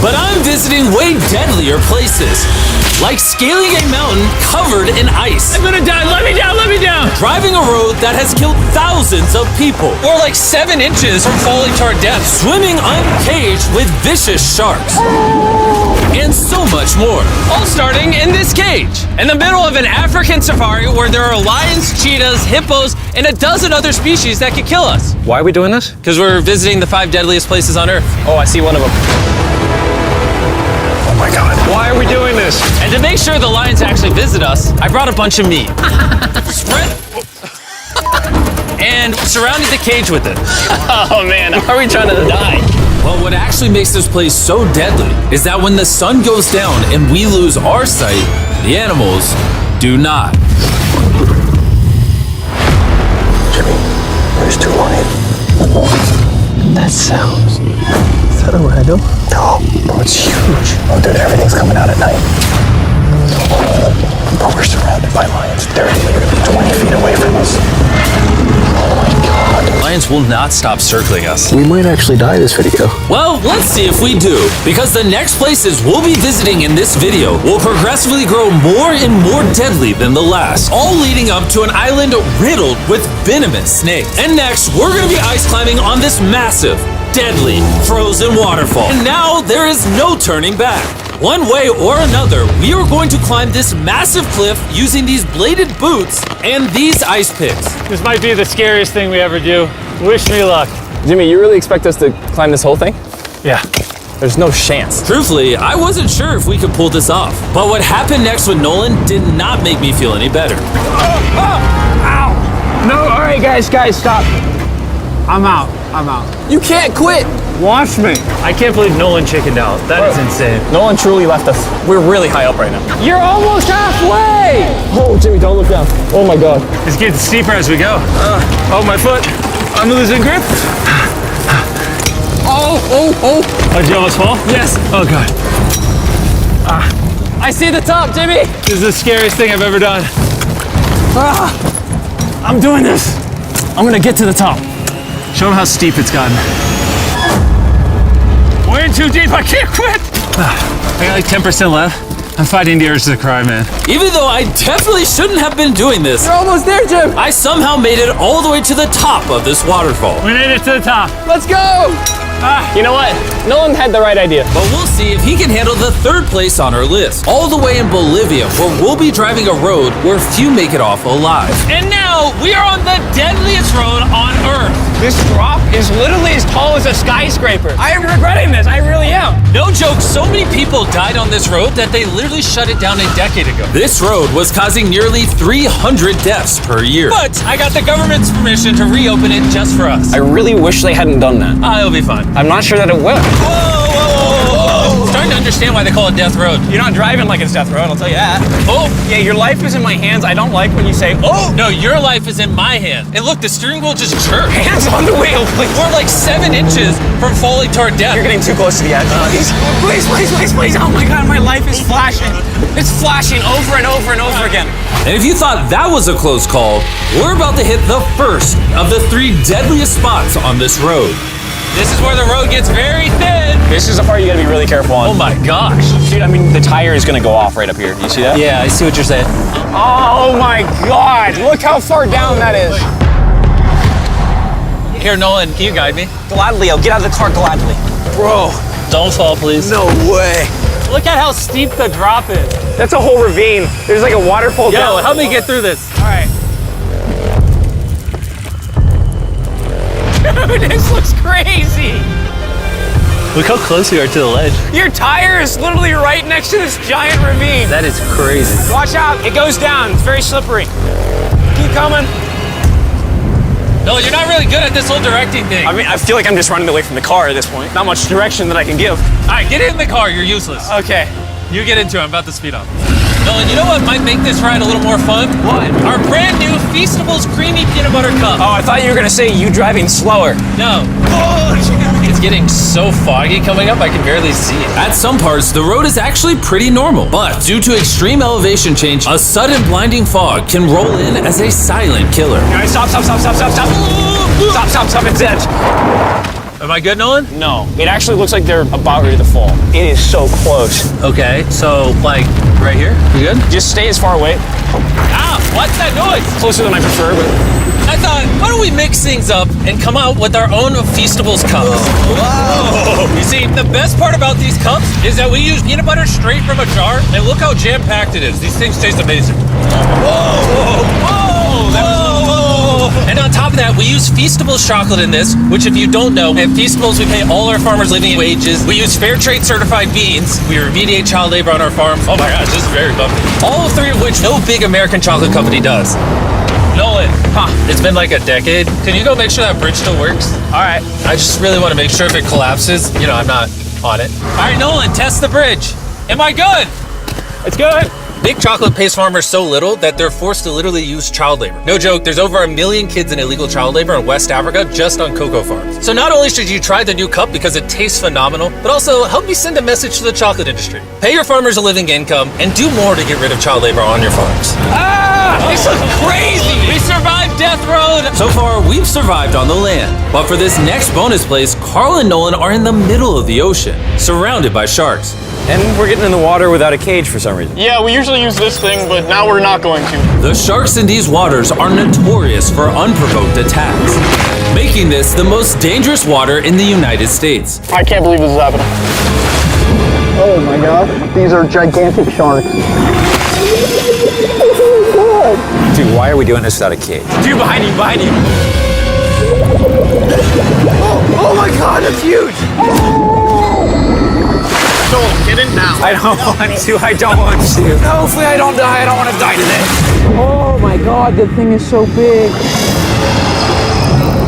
But I'm visiting way deadlier places, like scaling a mountain covered in ice. I'm gonna die, let me down, let me down! Driving a road that has killed thousands of people. Or like 7 inches from falling to our death. Swimming uncaged with vicious sharks. And so much more. All starting in this cage, in the middle of an African safari where there are lions, cheetahs, hippos, and a dozen other species that could kill us. Why are we doing this? Because we're visiting the 5 deadliest places on Earth. Oh, I see one of them. Oh my God. Why are we doing this? And to make sure the lions actually visit us, I brought a bunch of meat. Spread... and surrounded the cage with it. Oh man, are we trying to die? But what actually makes this place so deadly is that when the sun goes down and we lose our sight, the animals do not. Jimmy, there's 2 lions. That sounds... Is that a rhino? No, bro, it's huge. Oh, dude, everything's coming out at night. Bro, we're surrounded by lions. They're literally 20 feet away from us. Oh my God. Lions will not stop circling us. We might actually die this video. Well, let's see if we do, because the next places we'll be visiting in this video will progressively grow more and more deadly than the last, all leading up to an island riddled with venomous snakes. And next, we're gonna be ice climbing on this massive, deadly, frozen waterfall. And now there is no turning back. One way or another, we are going to climb this massive cliff using these bladed boots and these ice picks. This might be the scariest thing we ever do. Wish me luck. Jimmy, you really expect us to climb this whole thing? Yeah. There's no chance. Truthfully, I wasn't sure if we could pull this off. But what happened next with Nolan did not make me feel any better. Ow! No, all right, guys, stop. I'm out. You can't quit. Watch me. I can't believe Nolan chickened out. That is insane. Nolan truly left us. We're really high up right now. You're almost halfway! Oh, Jimmy, don't look down. Oh my God. It's getting steeper as we go. Oh, my foot. I'm losing grip. Oh, did you almost fall? Yes. Oh, God. I see the top, Jimmy. This is the scariest thing I've ever done. I'm doing this. I'm gonna get to the top. Show him how steep it's gotten. We're in too deep, I can't quit! I got like 10% left. I'm fighting the urge to cry, man. Even though I definitely shouldn't have been doing this, You're almost there, Jim. I somehow made it all the way to the top of this waterfall. We made it to the top. Let's go. You know what? Nolan had the right idea. But we'll see if he can handle the 3rd place on our list, all the way in Bolivia, where we'll be driving a road where few make it off alive. And now we are on the deadliest road on Earth. This drop is literally as tall as a skyscraper. I am regretting this. I really am. No joke, so many people died on this road that they literally shut it down a decade ago. This road was causing nearly 300 deaths per year. But I got the government's permission to reopen it just for us. I really wish they hadn't done that. It'll be fun. I'm not sure that it will. Whoa. Starting to understand why they call it Death Road. You're not driving like it's death road, I'll tell you that. Oh, Yeah, your life is in my hands. I don't like when you say, oh. no, your life is in my hand. And look, the steering wheel just jerked. Hands on the wheel, please. We're like 7 inches from falling to our death. You're getting too close to the edge. Please. Oh my God, my life is flashing. It's flashing over and over and over again. And if you thought that was a close call, we're about to hit the first of the 3 deadliest spots on this road. This is where the road gets very thin. This is the part you gotta be really careful on. Oh my gosh. Dude, I mean, the tire is gonna go off right up here. You see that? Yeah, I see what you're saying. Oh my God, look how far down that is. Here, Nolan, can you guide me? Gladly, I'll get out of the car gladly. Bro. Don't fall, please. No way. Look at how steep the drop is. That's a whole ravine. There's like a waterfall down. Yo, help me get through this. All right. Dude, this looks crazy. Look how close we are to the ledge. Your tire is literally right next to this giant ravine. That is crazy. Watch out, it goes down. It's very slippery. Keep coming. No, you're not really good at this whole directing thing. I mean, I feel like I'm just running away from the car at this point. Not much direction that I can give. All right, get in the car. You're useless. Okay. You get into it. I'm about to speed up. Nolan, you know what might make this ride a little more fun? What? Our brand new Feastables Creamy Peanut Butter Cup. Oh, I thought you were gonna say you driving slower. No. It's getting so foggy coming up, I can barely see it. At some parts, the road is actually pretty normal, but due to extreme elevation change, a sudden blinding fog can roll in as a silent killer. All right, stop, it's edge. Am I good, Nolan? No, it actually looks like they're about ready to fall. It is so close. Okay, so like right here? You good? Just stay as far away. Ah, what's that noise? Closer than I prefer, but... I thought, why don't we mix things up and come out with our own Feastables cups? Whoa. You see, the best part about these cups is that we use peanut butter straight from a jar, and look how jam-packed it is. These things taste amazing. Whoa, whoa, whoa, whoa. And on top of that, we use Feastables chocolate in this, which if you don't know, at Feastables, we pay all our farmers living wages. We use fair trade certified beans. We remediate child labor on our farms. Oh my gosh, this is very bumpy. All three of which no big American chocolate company does. Nolan, it's been like a decade. Can you go make sure that bridge still works? All right. I just really want to make sure if it collapses, you know, I'm not on it. All right, Nolan, test the bridge. Am I good? It's good. Big chocolate pays farmers so little that they're forced to literally use child labor. No joke, there's over 1 million kids in illegal child labor in West Africa just on cocoa farms. So not only should you try the new cup because it tastes phenomenal, but also help me send a message to the chocolate industry. Pay your farmers a living income and do more to get rid of child labor on your farms. This is crazy. We survived Death Road! So far, we've survived on the land. But for this next bonus place, Carl and Nolan are in the middle of the ocean, surrounded by sharks. And we're getting in the water without a cage for some reason. Yeah, we usually use this thing, but now we're not going to. The sharks in these waters are notorious for unprovoked attacks, making this the most dangerous water in the United States. I can't believe this is happening. Oh my god, these are gigantic sharks. Dude, why are we doing this without a cage? Dude, behind you, behind you. Oh my god, that's huge! Don't get in now. I don't want to, I don't want to. No, hopefully I don't die. I don't want to die today. Oh my god, that thing is so big.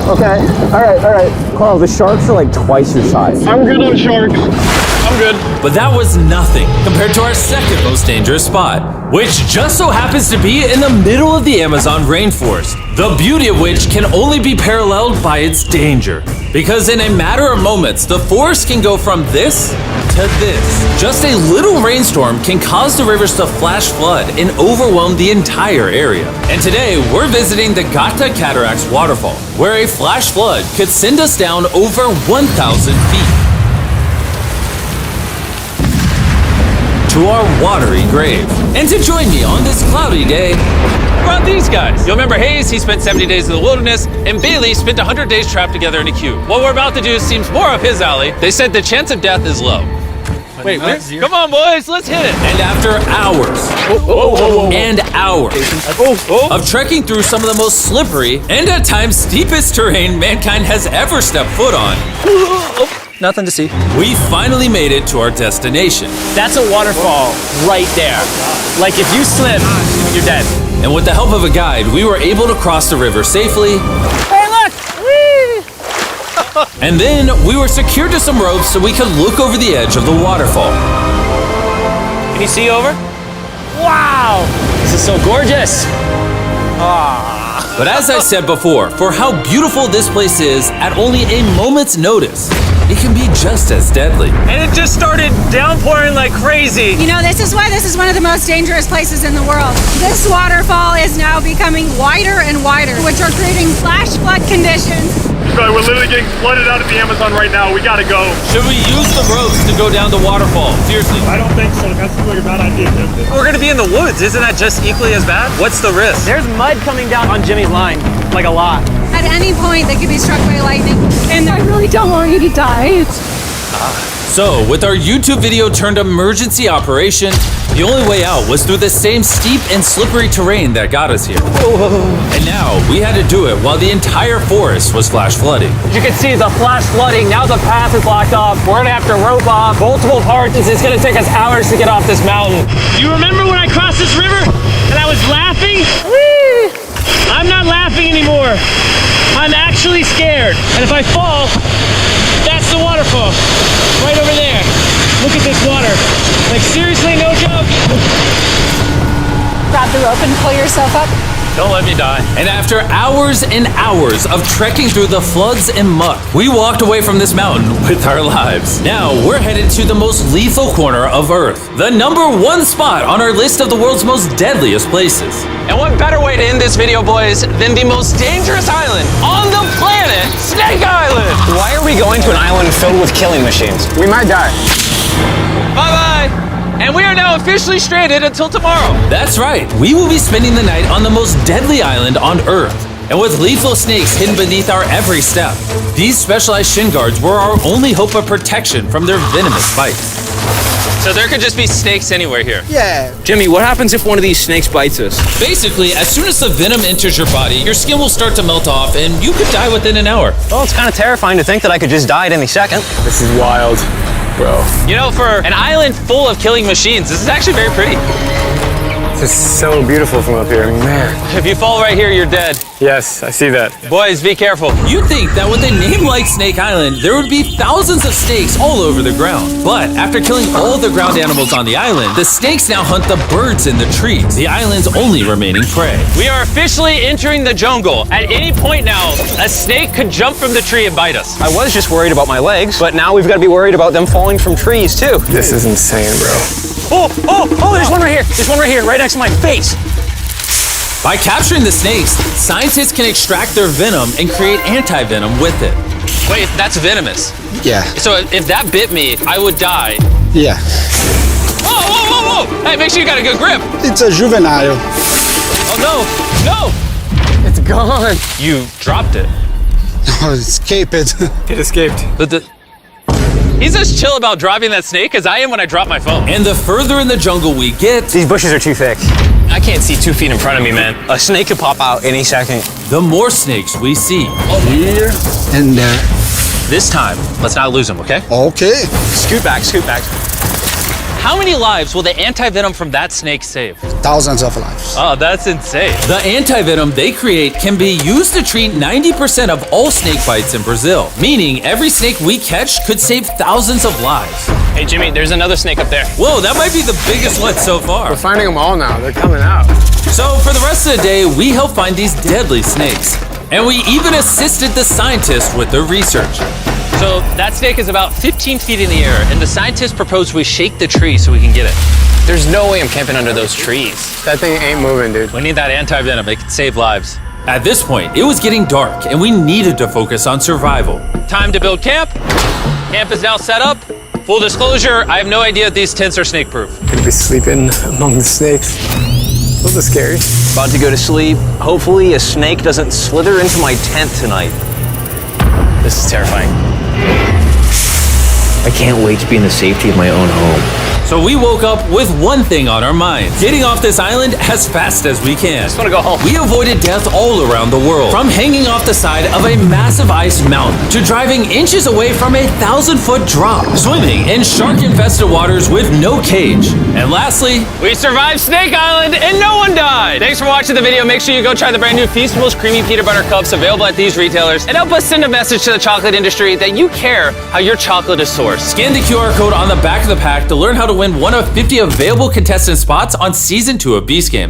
Okay, alright. Carl, the sharks are like twice your size. I'm good on sharks. I'm good. But that was nothing compared to our second most dangerous spot, which just so happens to be in the middle of the Amazon rainforest, the beauty of which can only be paralleled by its danger. Because in a matter of moments, the forest can go from this to this. Just a little rainstorm can cause the rivers to flash flood and overwhelm the entire area. And today, we're visiting the Gata Cataracts waterfall, where a flash flood could send us down over 1,000 feet to our watery grave. And to join me on this cloudy day, About these guys. You'll remember Hayes, he spent 70 days in the wilderness, and Bailey spent 100 days trapped together in a cube. What we're about to do seems more up his alley. They said the chance of death is low. Wait, come on, boys, let's hit it. and after hours and hours of trekking through some of the most slippery and at times steepest terrain mankind has ever stepped foot on, Nothing to see. we finally made it to our destination. That's a waterfall right there. Like if you slip, you're dead. And with the help of a guide, we were able to cross the river safely. Hey, look! Whee! And then we were secured to some ropes so we could look over the edge of the waterfall. Can you see over? Wow! This is so gorgeous. But as I said before, for how beautiful this place is, at only a moment's notice, it can be just as deadly. And it just started downpouring like crazy. You know, this is why this is one of the most dangerous places in the world. This waterfall is now becoming wider and wider, which are creating flash flood conditions. Sorry, we're literally getting flooded out of the Amazon right now. We gotta go. Should we use the ropes to go down the waterfall? Seriously. I don't think so. That seems like a bad idea. We're gonna be in the woods. Isn't that just equally as bad? What's the risk? There's mud coming down on Jimmy's line, like a lot. At any point, they could be struck by lightning. And I really don't want you to die. So, with our YouTube video turned emergency operation, the only way out was through the same steep and slippery terrain that got us here. And now, we had to do it while the entire forest was flash flooding. You can see the flash flooding. Now the path is blocked off. We're gonna have to rope off multiple parts. It's gonna take us hours to get off this mountain. You remember when I crossed this river and I was laughing? I'm not laughing anymore. I'm actually scared. And if I fall, that's the waterfall. Right over there. Look at this water. Like seriously, no joke. Grab the rope and pull yourself up. Don't let me die. And after hours and hours of trekking through the floods and muck, we walked away from this mountain with our lives. Now we're headed to the most lethal corner of Earth, the #1 spot on our list of the world's most deadliest places. And what better way to end this video, boys, than the most dangerous island on the planet, Snake Island? Why are we going to an island filled with killing machines? We might die. Bye-bye. And we are now officially stranded until tomorrow. That's right, we will be spending the night on the most deadly island on Earth. And with lethal snakes hidden beneath our every step, these specialized shin guards were our only hope of protection from their venomous bites. So there could just be snakes anywhere here. Yeah. Jimmy, what happens if one of these snakes bites us? Basically, as soon as the venom enters your body, your skin will start to melt off and you could die within an hour. Well, it's kind of terrifying to think that I could just die at any second. This is wild, bro. You know, for an island full of killing machines, this is actually very pretty. This is so beautiful from up here, man. If you fall right here, you're dead. Yes, I see that. Boys, be careful. You'd think that with a name like Snake Island, there would be thousands of snakes all over the ground. But after killing all the ground animals on the island, the snakes now hunt the birds in the trees, the island's only remaining prey. We are officially entering the jungle. At any point now, a snake could jump from the tree and bite us. I was just worried about my legs, but now we've got to be worried about them falling from trees too. This is insane, bro. Oh, there's one right here. There's one right here, right next to my face. By capturing the snakes, scientists can extract their venom and create anti-venom with it. Wait, that's venomous. Yeah. So if that bit me, I would die. Yeah. Whoa! Hey, make sure you got a good grip. It's a juvenile. Oh, no! It's gone. You dropped it. Oh, escape it. It escaped. But he's as chill about dropping that snake as I am when I drop my phone. And the further in the jungle we get, These bushes are too thick. I can't see 2 feet in front of me, man. A snake could pop out any second. the more snakes we see. Here and there. This time, let's not lose him, okay? Okay. Scoot back. How many lives will the anti-venom from that snake save? Thousands of lives. Oh, that's insane. The anti-venom they create can be used to treat 90% of all snake bites in Brazil, meaning every snake we catch could save thousands of lives. Hey, Jimmy, there's another snake up there. Whoa, that might be the biggest one so far. We're finding them all now. They're coming out. So for the rest of the day, we help find these deadly snakes. And we even assisted the scientists with their research. So that snake is about 15 feet in the air, and the scientists propose we shake the tree so we can get it. There's no way I'm camping under those trees. That thing ain't moving, dude. We need that anti-venom. It can save lives. At this point, it was getting dark and we needed to focus on survival. Time to build camp. Camp is now set up. Full disclosure, I have no idea if these tents are snake-proof. Could be sleeping among the snakes. A little scary. About to go to sleep. Hopefully a snake doesn't slither into my tent tonight. This is terrifying. I can't wait to be in the safety of my own home. So we woke up with one thing on our minds: getting off this island as fast as we can. Just want to go home. We avoided death all around the world, from hanging off the side of a massive ice mountain to driving inches away from a 1,000-foot drop, swimming in shark-infested waters with no cage, and lastly, We survived Snake Island and no one died. Thanks for watching the video. Make sure you go try the brand new Feastables Creamy Peanut Butter Cups available at these retailers, and help us send a message to the chocolate industry that you care how your chocolate is sourced. scan the QR code on the back of the pack to learn how to win one of 50 available contestant spots on Season 2 of Beast Games.